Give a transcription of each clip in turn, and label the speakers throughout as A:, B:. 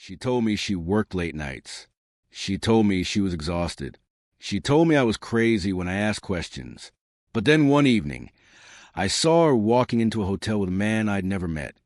A: She told me she worked late nights. She told me she was exhausted. She told me I was crazy when I asked questions. But then one evening, I saw her walking into a hotel with a man I'd never met.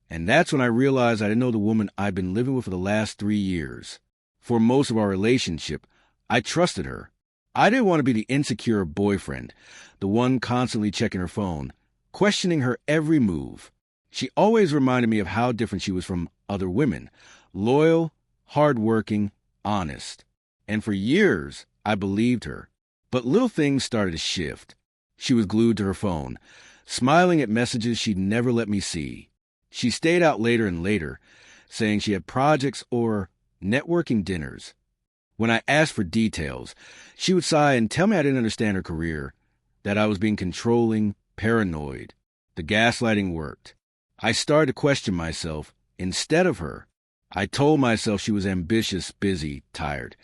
A: And that's when I realized I didn't know the woman I'd been living with for the last 3 years. For most of our relationship, I trusted her. I didn't want to be the insecure boyfriend, the one constantly checking her phone, questioning her every move. She always reminded me of how different she was from other women. Loyal, hardworking, honest. And for years, I believed her. But little things started to shift. She was glued to her phone, smiling at messages she'd never let me see. She stayed out later and later, saying she had projects or networking dinners. When I asked for details, she would sigh and tell me I didn't understand her career, that I was being controlling, paranoid. The gaslighting worked. I started to question myself instead of her. I told myself she was ambitious, busy, tired,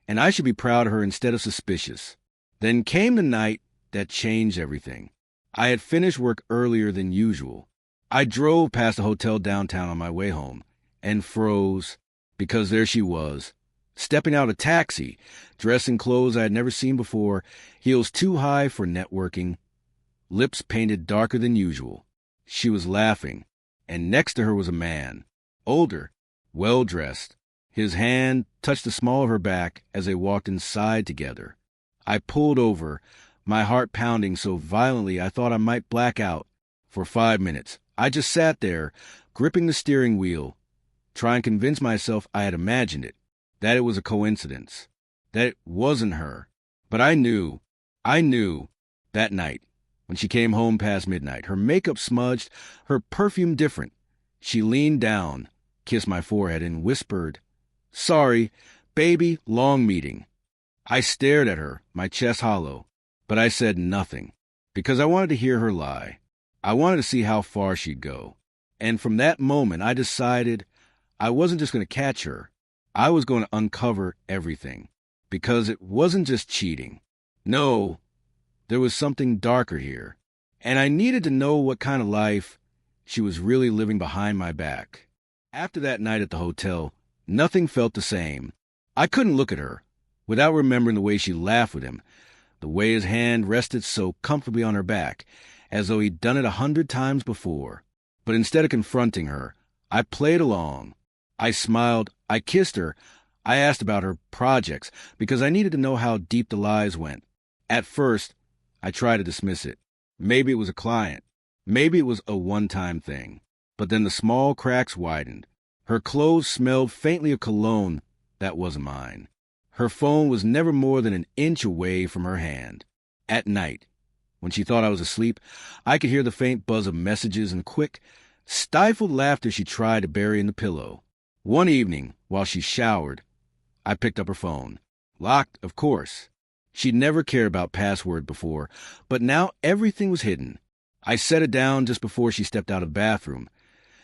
A: and I should be proud of her instead of suspicious. Then came the night that changed everything. I had finished work earlier than usual. I drove past a hotel downtown on my way home and froze because there she was, stepping out of a taxi, dressed in clothes I had never seen before, heels too high for networking, lips painted darker than usual. She was laughing, and next to her was a man, older, well-dressed. His hand touched the small of her back as they walked inside together. I pulled over, my heart pounding so violently I thought I might black out. For 5 minutes, I just sat there, gripping the steering wheel, trying to convince myself I had imagined it, that it was a coincidence, that it wasn't her. But I knew, that night, when she came home past midnight, her makeup smudged, her perfume different. She leaned down, kissed my forehead, and whispered, "Sorry, baby, long meeting." I stared at her, my chest hollow, but I said nothing, because I wanted to hear her lie. I wanted to see how far she'd go. And from that moment, I decided I wasn't just going to catch her. I was going to uncover everything, because it wasn't just cheating. No, there was something darker here, and I needed to know what kind of life she was really living behind my back. After that night at the hotel, nothing felt the same. I couldn't look at her without remembering the way she laughed with him, the way his hand rested so comfortably on her back, as though he'd done it 100 times before. But instead of confronting her, I played along. I smiled, I kissed her, I asked about her projects, because I needed to know how deep the lies went. At first, I tried to dismiss it. Maybe it was a client. Maybe it was a one-time thing. But then the small cracks widened. Her clothes smelled faintly of cologne that wasn't mine. Her phone was never more than an inch away from her hand. At night, when she thought I was asleep, I could hear the faint buzz of messages and quick, stifled laughter she tried to bury in the pillow. One evening, while she showered, I picked up her phone. Locked, of course. She'd never cared about password before, but now everything was hidden. I set it down just before she stepped out of the bathroom,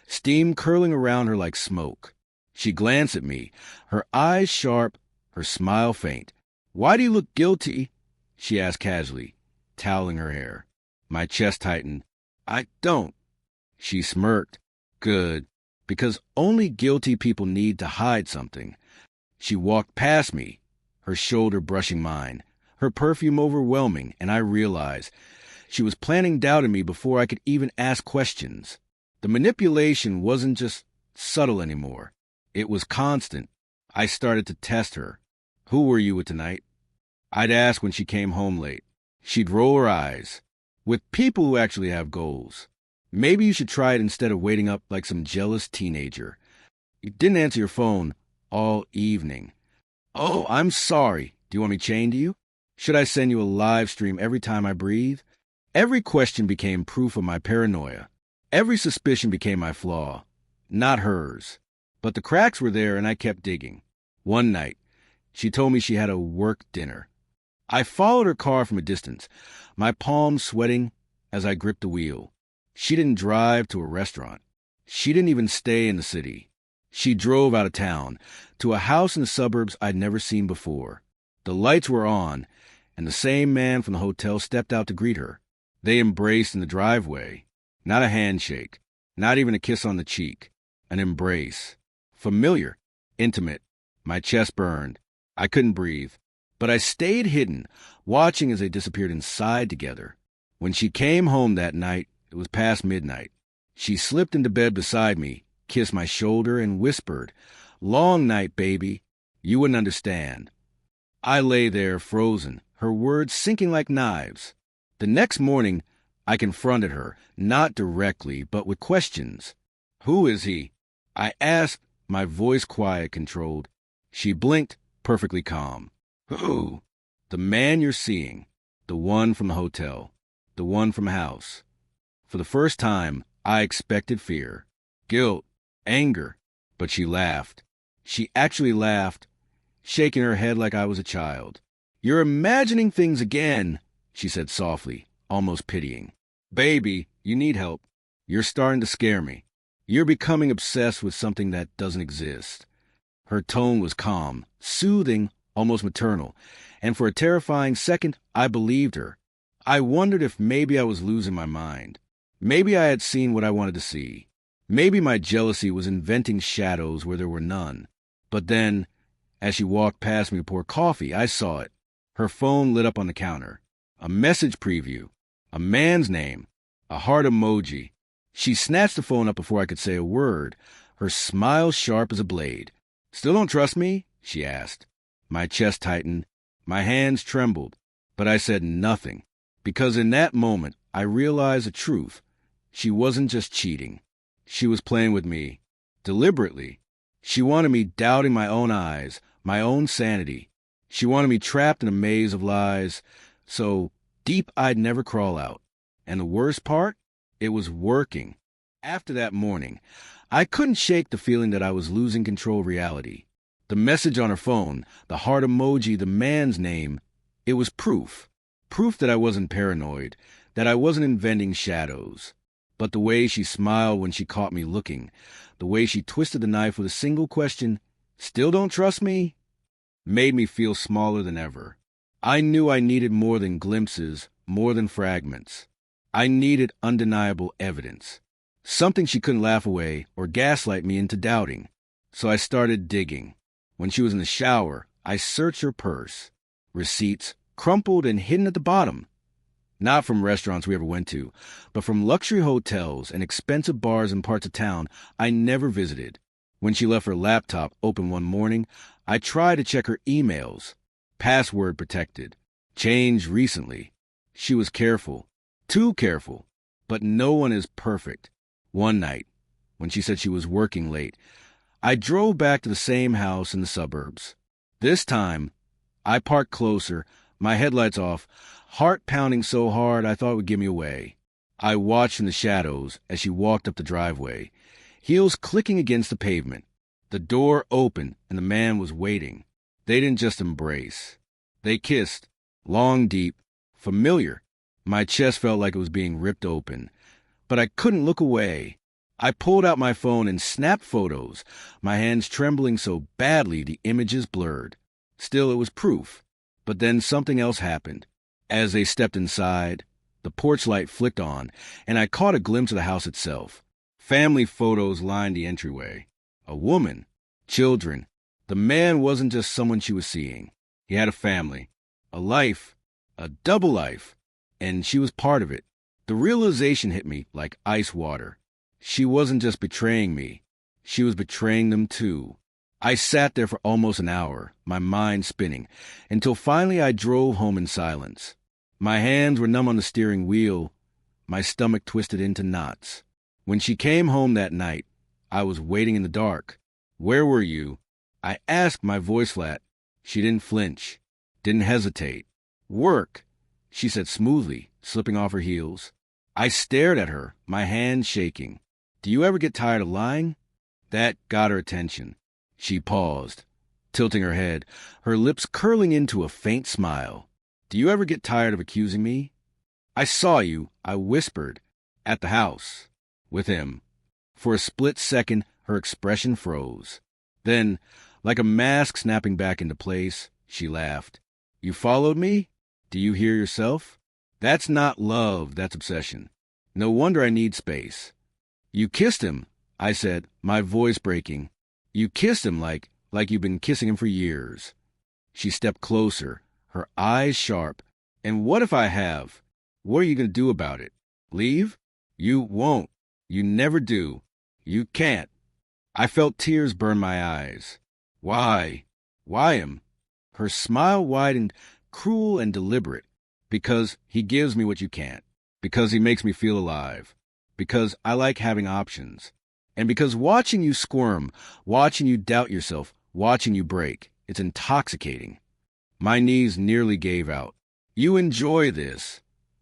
A: steam curling around her like smoke. She glanced at me, her eyes sharp, her smile faint. "Why do you look guilty?" she asked casually, toweling her hair. My chest tightened. "I don't." She smirked. "Good, because only guilty people need to hide something." She walked past me, her shoulder brushing mine, her perfume overwhelming, and I realized she was planting doubt in me before I could even ask questions. The manipulation wasn't just subtle anymore. It was constant. I started to test her. "Who were you with tonight?" I'd ask when she came home late. She'd roll her eyes. "With people who actually have goals. Maybe you should try it instead of waiting up like some jealous teenager. You didn't answer your phone all evening." "Oh, I'm sorry. Do you want me chained to you? Should I send you a live stream every time I breathe?" Every question became proof of my paranoia. Every suspicion became my flaw, not hers. But the cracks were there, and I kept digging. One night, she told me she had a work dinner. I followed her car from a distance, my palms sweating as I gripped the wheel. She didn't drive to a restaurant. She didn't even stay in the city. She drove out of town, to a house in the suburbs I'd never seen before. The lights were on, and the same man from the hotel stepped out to greet her. They embraced in the driveway. Not a handshake, not even a kiss on the cheek. An embrace. Familiar, intimate. My chest burned. I couldn't breathe. But I stayed hidden, watching as they disappeared inside together. When she came home that night, it was past midnight. She slipped into bed beside me, kissed my shoulder, and whispered, "Long night, baby. You wouldn't understand." I lay there, frozen, her words sinking like knives. The next morning, I confronted her, not directly, but with questions. "Who is he?" I asked, my voice quiet, controlled. She blinked, perfectly calm. "Who?" "The man you're seeing. The one from the hotel. The one from the house." For the first time, I expected fear, guilt, anger, but she laughed. She actually laughed, shaking her head like I was a child. "You're imagining things again," she said softly, almost pitying. "Baby, you need help. You're starting to scare me. You're becoming obsessed with something that doesn't exist." Her tone was calm, soothing, almost maternal, and for a terrifying second, I believed her. I wondered if maybe I was losing my mind. Maybe I had seen what I wanted to see. Maybe my jealousy was inventing shadows where there were none. But then, as she walked past me to pour coffee, I saw it. Her phone lit up on the counter. A message preview. A man's name. A heart emoji. She snatched the phone up before I could say a word, her smile sharp as a blade. "Still don't trust me?" she asked. My chest tightened. My hands trembled. But I said nothing, because in that moment I realized the truth. She wasn't just cheating. She was playing with me. Deliberately. She wanted me doubting my own eyes, my own sanity. She wanted me trapped in a maze of lies, so deep I'd never crawl out. And the worst part? It was working. After that morning, I couldn't shake the feeling that I was losing control of reality. The message on her phone, the heart emoji, the man's name, it was proof. Proof that I wasn't paranoid, that I wasn't inventing shadows. But the way she smiled when she caught me looking, the way she twisted the knife with a single question, "Still don't trust me?" made me feel smaller than ever. I knew I needed more than glimpses, more than fragments. I needed undeniable evidence. Something she couldn't laugh away or gaslight me into doubting. So I started digging. When she was in the shower, I searched her purse. Receipts, crumpled and hidden at the bottom. Not from restaurants we ever went to, but from luxury hotels and expensive bars in parts of town I never visited. When she left her laptop open one morning, I tried to check her emails. Password protected. Changed recently. She was careful. Too careful. But no one is perfect. One night, when she said she was working late, I drove back to the same house in the suburbs. This time, I parked closer, my headlights off, heart pounding so hard I thought it would give me away. I watched in the shadows as she walked up the driveway, heels clicking against the pavement. The door opened and the man was waiting. They didn't just embrace. They kissed, long, deep, familiar. My chest felt like it was being ripped open, but I couldn't look away. I pulled out my phone and snapped photos, my hands trembling so badly the images blurred. Still, it was proof. But then something else happened. As they stepped inside, the porch light flicked on, and I caught a glimpse of the house itself. Family photos lined the entryway. A woman, children. The man wasn't just someone she was seeing. He had a family, a life, a double life, and she was part of it. The realization hit me like ice water. She wasn't just betraying me. She was betraying them too. I sat there for almost an hour, my mind spinning, until finally I drove home in silence. My hands were numb on the steering wheel, my stomach twisted into knots. When she came home that night, I was waiting in the dark. "Where were you?" I asked, my voice flat. She didn't flinch, didn't hesitate. "Work," she said smoothly, slipping off her heels. I stared at her, my hands shaking. "Do you ever get tired of lying?" That got her attention. She paused, tilting her head, her lips curling into a faint smile. "Do you ever get tired of accusing me?" "I saw you," I whispered, "at the house. With him." For a split second, her expression froze. Then, like a mask snapping back into place, she laughed. "You followed me? Do you hear yourself? That's not love, that's obsession. No wonder I need space." "You kissed him," I said, my voice breaking. You kissed him like you've been kissing him for years. She stepped closer, her eyes sharp. And what if I have? What are you going to do about it? Leave? You won't. You never do. You can't. I felt tears burn my eyes. Why? Why him? Her smile widened, cruel and deliberate. Because he gives me what you can't. Because he makes me feel alive. Because I like having options. And because watching you squirm, watching you doubt yourself, watching you break, it's intoxicating. My knees nearly gave out. You enjoy this.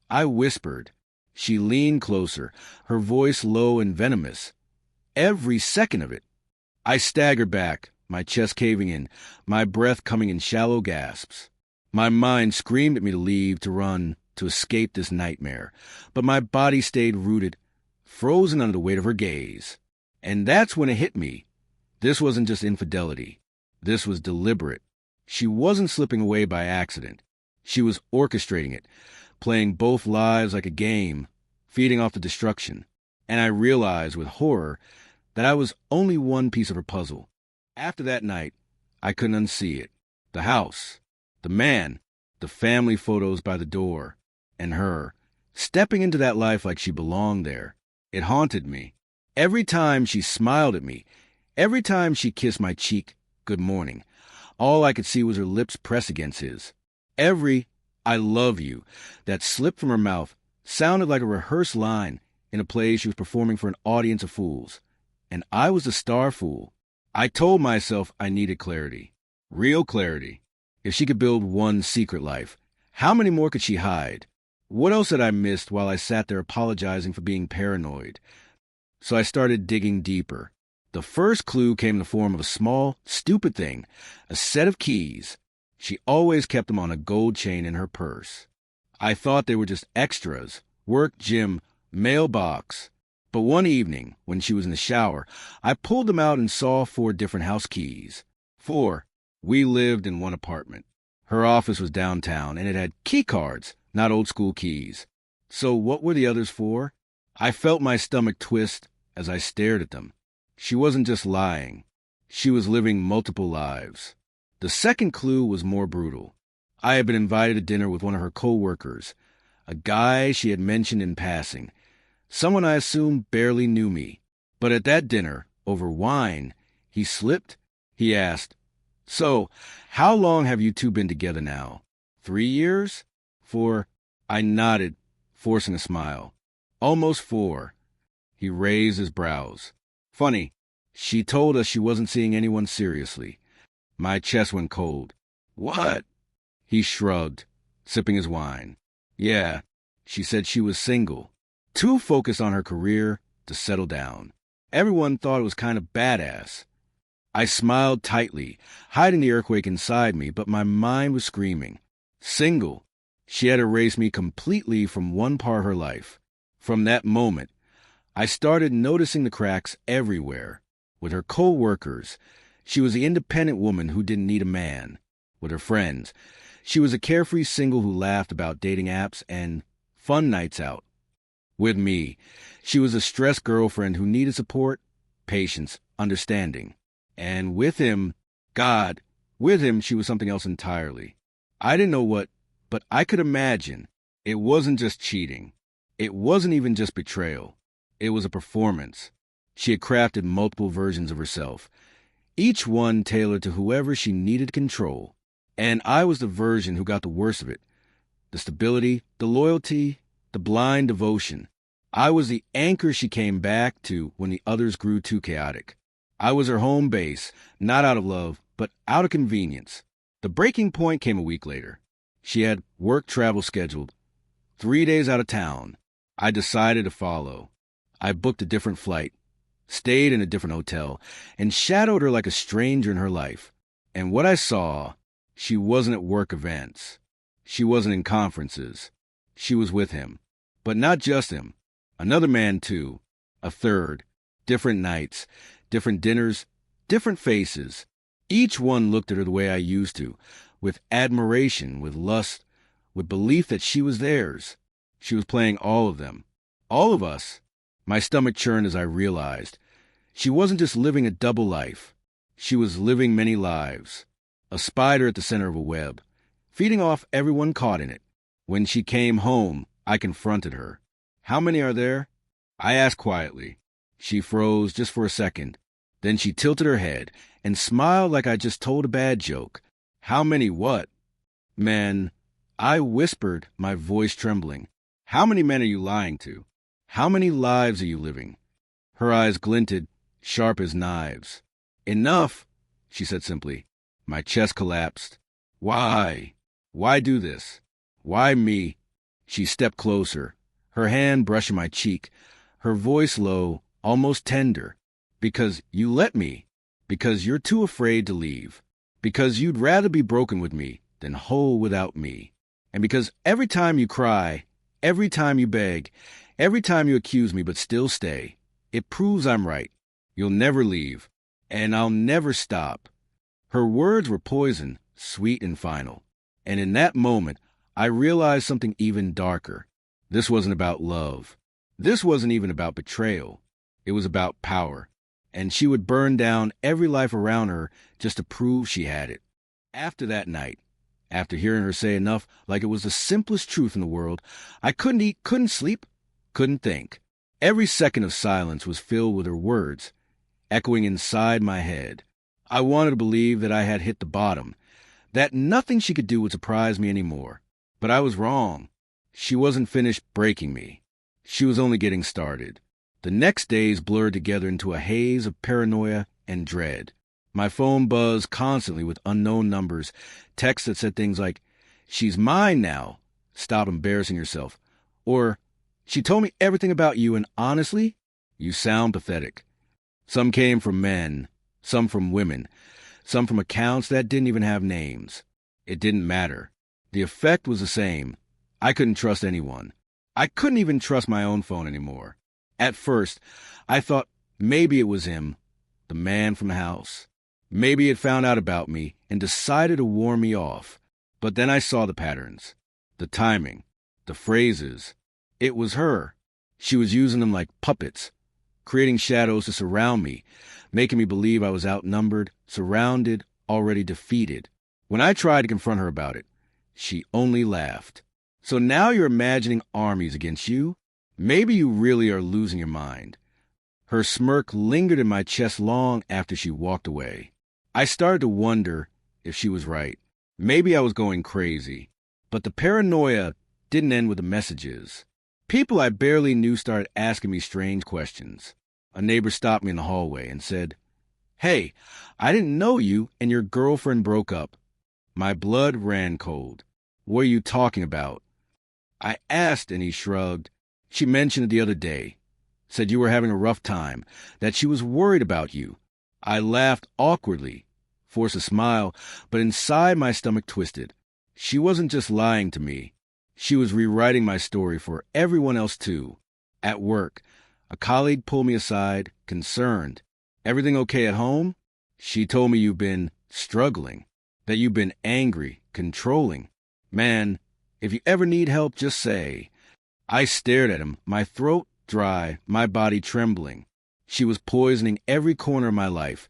A: I whispered. She leaned closer, her voice low and venomous. Every second of it. I staggered back, my chest caving in, my breath coming in shallow gasps. My mind screamed at me to leave, to run, to escape this nightmare. But my body stayed rooted, frozen under the weight of her gaze. And that's when it hit me. This wasn't just infidelity. This was deliberate. She wasn't slipping away by accident. She was orchestrating it, playing both lives like a game, feeding off the destruction. And I realized with horror that I was only one piece of her puzzle. After that night, I couldn't unsee it. The house, the man, the family photos by the door, and her, stepping into that life like she belonged there. It haunted me. Every time she smiled at me, every time she kissed my cheek, good morning, all I could see was her lips press against his. Every "I love you" that slipped from her mouth sounded like a rehearsed line in a play she was performing for an audience of fools. And I was the star fool. I told myself I needed clarity. Real clarity. If she could build one secret life, how many more could she hide? What else had I missed while I sat there apologizing for being paranoid? So I started digging deeper. The first clue came in the form of a small, stupid thing, a set of keys. She always kept them on a gold chain in her purse. I thought they were just extras, work, gym, mailbox. But one evening, when she was in the shower, I pulled them out and saw 4 different house keys. 4. We lived in one apartment. Her office was downtown, and it had key cards, not old-school keys. So what were the others for? I felt my stomach twist as I stared at them. She wasn't just lying. She was living multiple lives. The second clue was more brutal. I had been invited to dinner with one of her co-workers, a guy she had mentioned in passing, someone I assumed barely knew me. But at that dinner, over wine, he slipped. He asked, "So, how long have you two been together now? 3 years? 4? I nodded, forcing a smile. Almost 4. He raised his brows. Funny, she told us she wasn't seeing anyone seriously. My chest went cold. What? He shrugged, sipping his wine. Yeah, she said she was single, too focused on her career to settle down. Everyone thought it was kind of badass. I smiled tightly, hiding the earthquake inside me, but my mind was screaming. Single. She had erased me completely from one part of her life. From that moment, I started noticing the cracks everywhere. With her co-workers, she was the independent woman who didn't need a man. With her friends, she was a carefree single who laughed about dating apps and fun nights out. With me, she was a stressed girlfriend who needed support, patience, understanding. And with him, with him she was something else entirely. I didn't know what, but I could imagine. It wasn't just cheating. It wasn't even just betrayal. It was a performance. She had crafted multiple versions of herself, each one tailored to whoever she needed control. And I was the version who got the worst of it. The stability, the loyalty, the blind devotion. I was the anchor she came back to when the others grew too chaotic. I was her home base, not out of love, but out of convenience. The breaking point came a week later. She had work travel scheduled, 3 days out of town. I decided to follow. I booked a different flight, stayed in a different hotel, and shadowed her like a stranger in her life. And what I saw, she wasn't at work events. She wasn't in conferences. She was with him. But not just him. Another man, too. A third. Different nights, different dinners, different faces. Each one looked at her the way I used to, with admiration, with lust, with belief that she was theirs. She was playing all of them. All of us. My stomach churned as I realized. She wasn't just living a double life. She was living many lives, a spider at the center of a web, feeding off everyone caught in it. When she came home, I confronted her. "How many are there?" I asked quietly. She froze just for a second. Then she tilted her head and smiled like I just told a bad joke. "How many what?" "Men." I whispered, my voice trembling. "How many men are you lying to? How many lives are you living?" Her eyes glinted, sharp as knives. "Enough," she said simply. My chest collapsed. "Why? Why do this? Why me?" She stepped closer, her hand brushing my cheek, her voice low, almost tender. "Because you let me. Because you're too afraid to leave. Because you'd rather be broken with me than whole without me. And because every time you cry, every time you beg, every time you accuse me but still stay, it proves I'm right. You'll never leave. And I'll never stop." Her words were poison, sweet and final. And in that moment, I realized something even darker. This wasn't about love. This wasn't even about betrayal. It was about power. And she would burn down every life around her just to prove she had it. After that night, after hearing her say enough like it was the simplest truth in the world, I couldn't eat, couldn't sleep, couldn't think. Every second of silence was filled with her words, echoing inside my head. I wanted to believe that I had hit the bottom, that nothing she could do would surprise me anymore. But I was wrong. She wasn't finished breaking me. She was only getting started. The next days blurred together into a haze of paranoia and dread. My phone buzzed constantly with unknown numbers, texts that said things like, "She's mine now. Stop embarrassing yourself." Or, "She told me everything about you, and honestly, you sound pathetic." Some came from men, some from women, some from accounts that didn't even have names. It didn't matter. The effect was the same. I couldn't trust anyone. I couldn't even trust my own phone anymore. At first, I thought maybe it was him, the man from the house. Maybe he had found out about me and decided to warn me off. But then I saw the patterns, the timing, the phrases. It was her. She was using them like puppets, creating shadows to surround me, making me believe I was outnumbered, surrounded, already defeated. When I tried to confront her about it, she only laughed. "So now you're imagining armies against you? Maybe you really are losing your mind." Her smirk lingered in my chest long after she walked away. I started to wonder if she was right. Maybe I was going crazy. But the paranoia didn't end with the messages. People I barely knew started asking me strange questions. A neighbor stopped me in the hallway and said, "Hey, I didn't know you and your girlfriend broke up." My blood ran cold. "What are you talking about?" I asked, and he shrugged. "She mentioned it the other day. Said you were having a rough time, that she was worried about you." I laughed awkwardly, forced a smile, but inside my stomach twisted. She wasn't just lying to me. She was rewriting my story for everyone else too. At work, a colleague pulled me aside, concerned. "Everything okay at home?" "She told me you've been struggling, that you've been angry, controlling. Man, if you ever need help, just say." I stared at him, my throat dry, my body trembling. She was poisoning every corner of my life,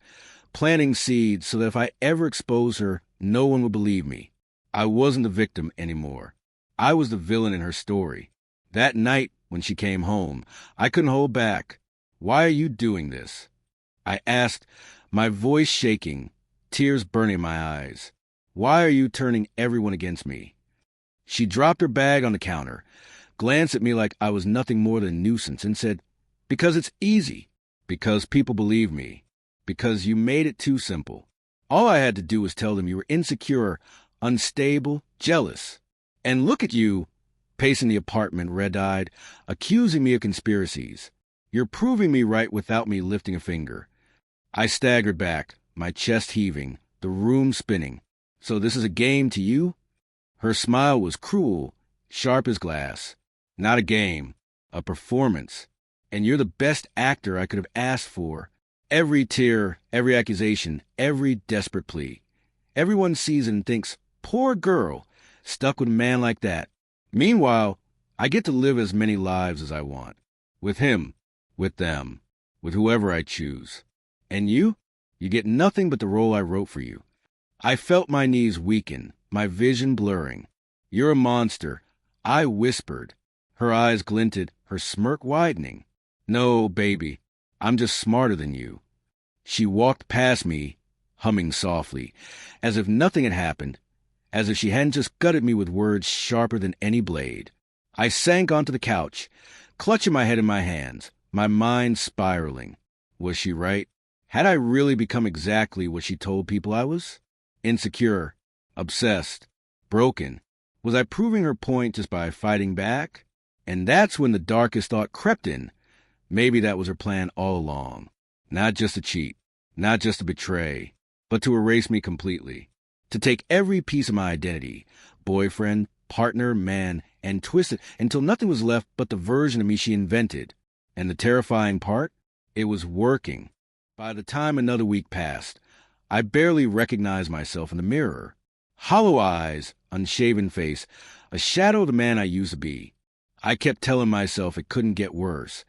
A: planting seeds so that if I ever exposed her, no one would believe me. I wasn't the victim anymore. I was the villain in her story. That night, when she came home, I couldn't hold back. "Why are you doing this?" I asked, my voice shaking, tears burning my eyes. "Why are you turning everyone against me?" She dropped her bag on the counter, glanced at me like I was nothing more than a nuisance, and said, "Because it's easy. Because people believe me. Because you made it too simple. All I had to do was tell them you were insecure, unstable, jealous. And look at you, pacing the apartment red-eyed, accusing me of conspiracies. You're proving me right without me lifting a finger." I staggered back, my chest heaving, the room spinning. "So this is a game to you?" Her smile was cruel, sharp as glass. "Not a game, a performance. And you're the best actor I could have asked for. Every tear, every accusation, every desperate plea. Everyone sees it and thinks, 'Poor girl, stuck with a man like that.' Meanwhile, I get to live as many lives as I want. With him, with them, with whoever I choose. And you You get nothing but the role I wrote for you. I felt my knees weaken, my vision blurring. You're a monster, I whispered. Her eyes glinted, her smirk widening. No, baby, I'm just smarter than you. She walked past me, humming softly, as if nothing had happened, as if she hadn't just gutted me with words sharper than any blade. I sank onto the couch, clutching my head in my hands, my mind spiraling. Was she right? Had I really become exactly what she told people I was? Insecure, obsessed, broken. Was I proving her point just by fighting back? And that's when the darkest thought crept in. Maybe that was her plan all along. Not just to cheat, not just to betray, but to erase me completely. To take every piece of my identity, boyfriend, partner, man, and twist it until nothing was left but the version of me she invented. And the terrifying part? It was working. By the time another week passed, I barely recognized myself in the mirror. Hollow eyes, unshaven face, a shadow of the man I used to be. I kept telling myself it couldn't get worse,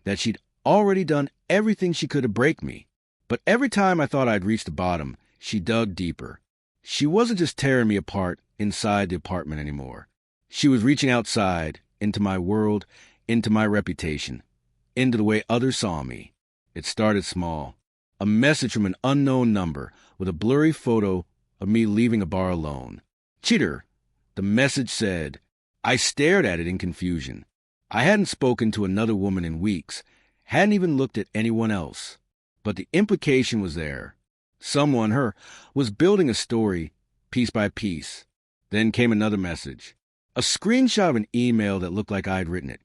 A: that she'd already done everything she could to break me. But every time I thought I'd reached the bottom, she dug deeper. She wasn't just tearing me apart inside the apartment anymore. She was reaching outside, into my world, into my reputation, into the way others saw me. It started small. A message from an unknown number with a blurry photo of me leaving a bar alone. Cheater, the message said. I stared at it in confusion. I hadn't spoken to another woman in weeks, hadn't even looked at anyone else. But the implication was there. Someone, her, was building a story, piece by piece. Then came another message. A screenshot of an email that looked like I'd written it.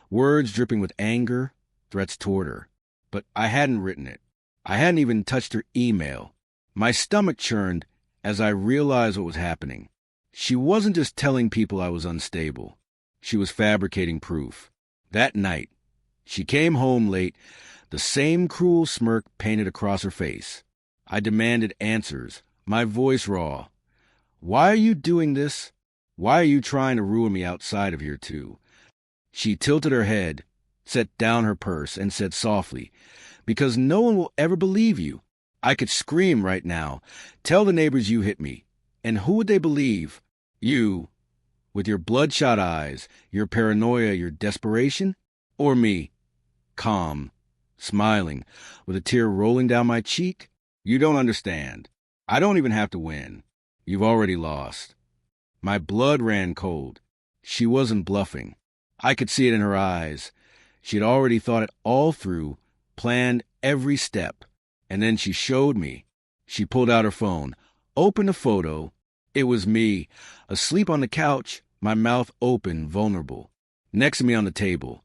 A: Words dripping with anger, threats toward her. But I hadn't written it. I hadn't even touched her email. My stomach churned as I realized what was happening. She wasn't just telling people I was unstable. She was fabricating proof. That night, she came home late, the same cruel smirk painted across her face. I demanded answers, my voice raw. Why are you doing this? Why are you trying to ruin me outside of here, too? She tilted her head, set down her purse, and said softly, because no one will ever believe you. I could scream right now, tell the neighbors you hit me. And who would they believe? You, with your bloodshot eyes, your paranoia, your desperation? Or me, calm, smiling, with a tear rolling down my cheek? You don't understand. I don't even have to win. You've already lost. My blood ran cold. She wasn't bluffing. I could see it in her eyes. She had already thought it all through, planned every step. And then she showed me. She pulled out her phone, opened a photo. It was me, asleep on the couch, my mouth open, vulnerable. Next to me on the table,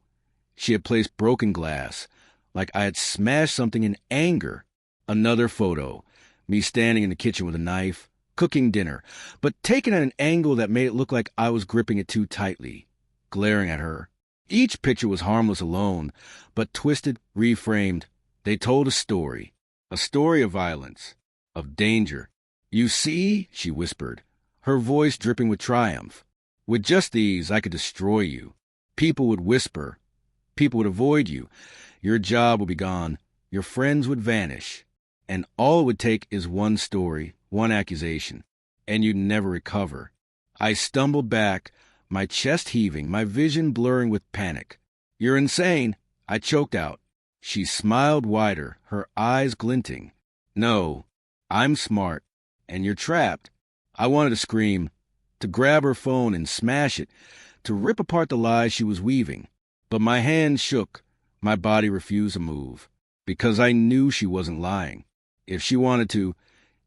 A: she had placed broken glass, like I had smashed something in anger. Another photo, me standing in the kitchen with a knife, cooking dinner, but taken at an angle that made it look like I was gripping it too tightly, glaring at her. Each picture was harmless alone, but twisted, reframed. They told a story of violence, of danger. You see, she whispered, her voice dripping with triumph. With just these, I could destroy you. People would whisper. People would avoid you. Your job would be gone. Your friends would vanish. And all it would take is one story, one accusation, and you'd never recover. I stumbled back, my chest heaving, my vision blurring with panic. You're insane, I choked out. She smiled wider, her eyes glinting. No, I'm smart, and you're trapped. I wanted to scream, to grab her phone and smash it, to rip apart the lies she was weaving. But my hands shook, my body refused to move, because I knew she wasn't lying. If she wanted to,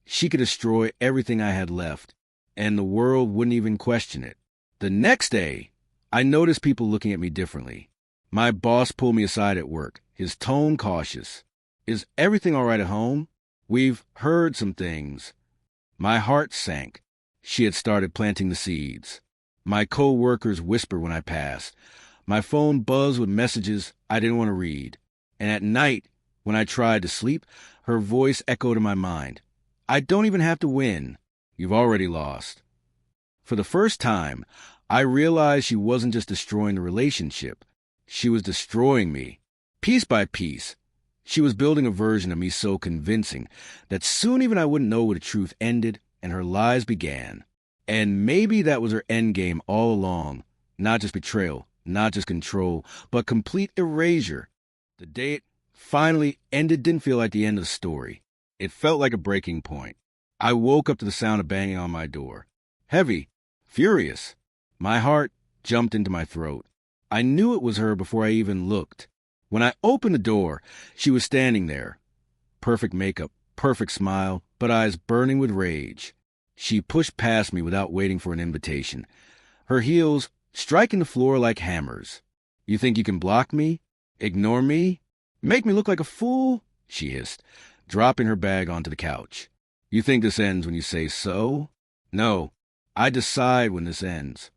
A: she could destroy everything I had left, and the world wouldn't even question it. The next day, I noticed people looking at me differently. My boss pulled me aside at work, his tone cautious. Is everything all right at home? We've heard some things. My heart sank. She had started planting the seeds. My co-workers whispered when I passed. My phone buzzed with messages I didn't want to read. And at night, when I tried to sleep, her voice echoed in my mind. I don't even have to win. You've already lost. For the first time, I realized she wasn't just destroying the relationship. She was destroying me. Piece by piece, She was building a version of me so convincing that soon even I wouldn't know where the truth ended and her lies began. And maybe that was her endgame all along. Not just betrayal, not just control, but complete erasure. The day it finally ended didn't feel like the end of the story. It felt like a breaking point. I woke up to the sound of banging on my door. Heavy, furious. My heart jumped into my throat. I knew it was her before I even looked. When I opened the door, she was standing there. Perfect makeup, perfect smile, but eyes burning with rage. She pushed past me without waiting for an invitation, her heels striking the floor like hammers. "You think you can block me? Ignore me? Make me look like a fool?" she hissed, dropping her bag onto the couch. "You think this ends when you say so? No, I decide when this ends."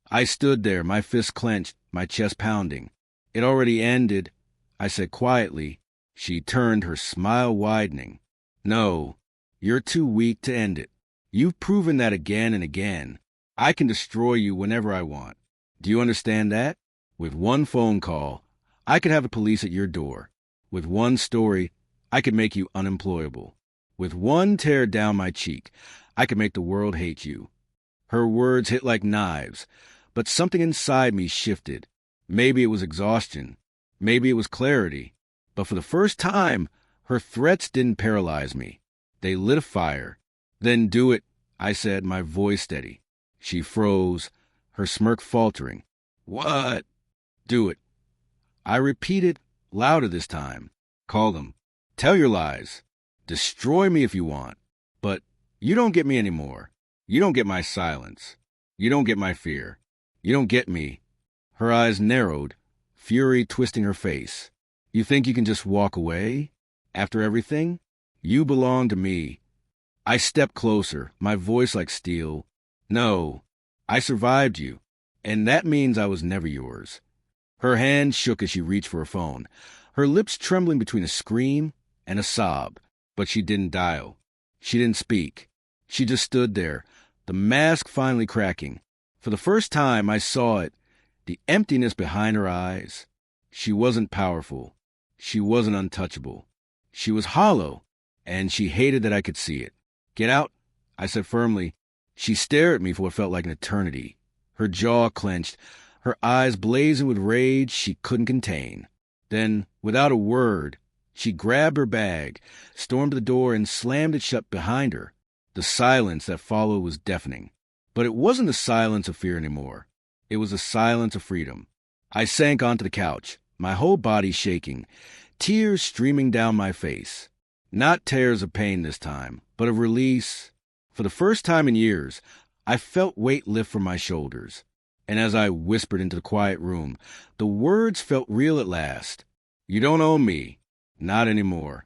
A: I stood there, my fists clenched, my chest pounding. "It already ended," I said quietly. She turned, her smile widening. "No, you're too weak to end it. You've proven that again and again. I can destroy you whenever I want. Do you understand that? With one phone call, I could have the police at your door. With one story, I could make you unemployable. With one tear down my cheek, I could make the world hate you." Her words hit like knives, but something inside me shifted. Maybe it was exhaustion. Maybe it was clarity. But for the first time, her threats didn't paralyze me. They lit a fire. "Then do it," I said, my voice steady. She froze, her smirk faltering. "What?" "Do it." I repeated, louder this time. "Call them. Tell your lies. Destroy me if you want. But you don't get me anymore. You don't get my silence. You don't get my fear. You don't get me." Her eyes narrowed, fury twisting her face. "You think you can just walk away? After everything? You belong to me." I stepped closer, my voice like steel. "No, I survived you, and that means I was never yours." Her hand shook as she reached for her phone, her lips trembling between a scream and a sob. But she didn't dial. She didn't speak. She just stood there, the mask finally cracking. For the first time, I saw it, the emptiness behind her eyes. She wasn't powerful. She wasn't untouchable. She was hollow, and she hated that I could see it. "Get out," I said firmly. She stared at me for what felt like an eternity. Her jaw clenched, her eyes blazing with rage she couldn't contain. Then, without a word, she grabbed her bag, stormed to the door, and slammed it shut behind her. The silence that followed was deafening. But it wasn't the silence of fear anymore. It was the silence of freedom. I sank onto the couch, my whole body shaking, tears streaming down my face. Not tears of pain this time, but of release. For the first time in years, I felt weight lift from my shoulders. And as I whispered into the quiet room, the words felt real at last. "You don't own me. Not anymore.